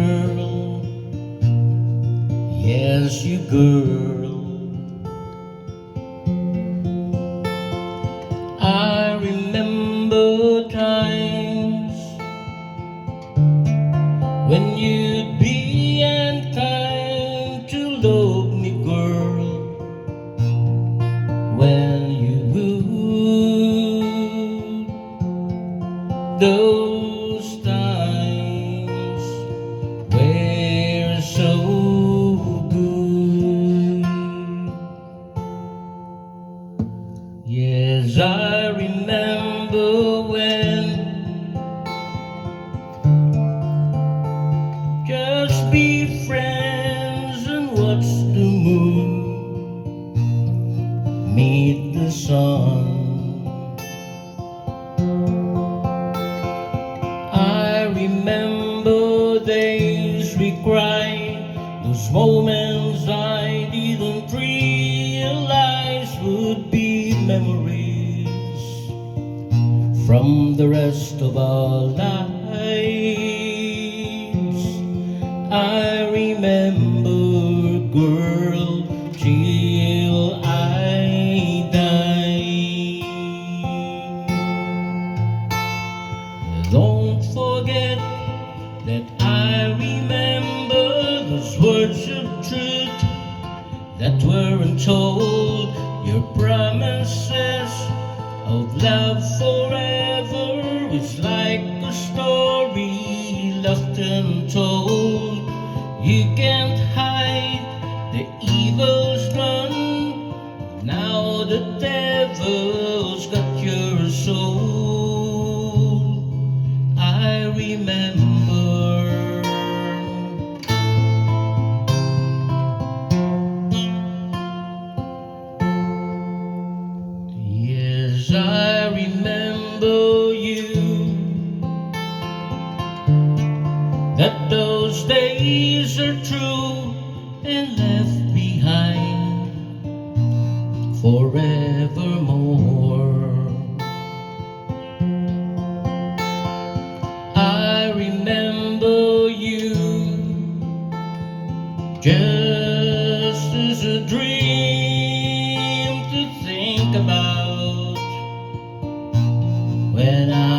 girl, yes, you girl. I remember times when you'd be unkind to love me, girl. When you would, those times were so good. Yes, I remember when just be friends and watch the moon meet the sun. I remember days we cried, those moments I didn't realize would be memories from the rest of our lives. I remember, girl, till I die. Don't forget that I remember those words of truth that weren't told, your promises of love forever. It's like a story left untold. You can't hide the evil's done. Now the devil's got your soul. I remember. Yes, I remember you. That those days are true and left behind forevermore. I remember you just as a dream to think about when I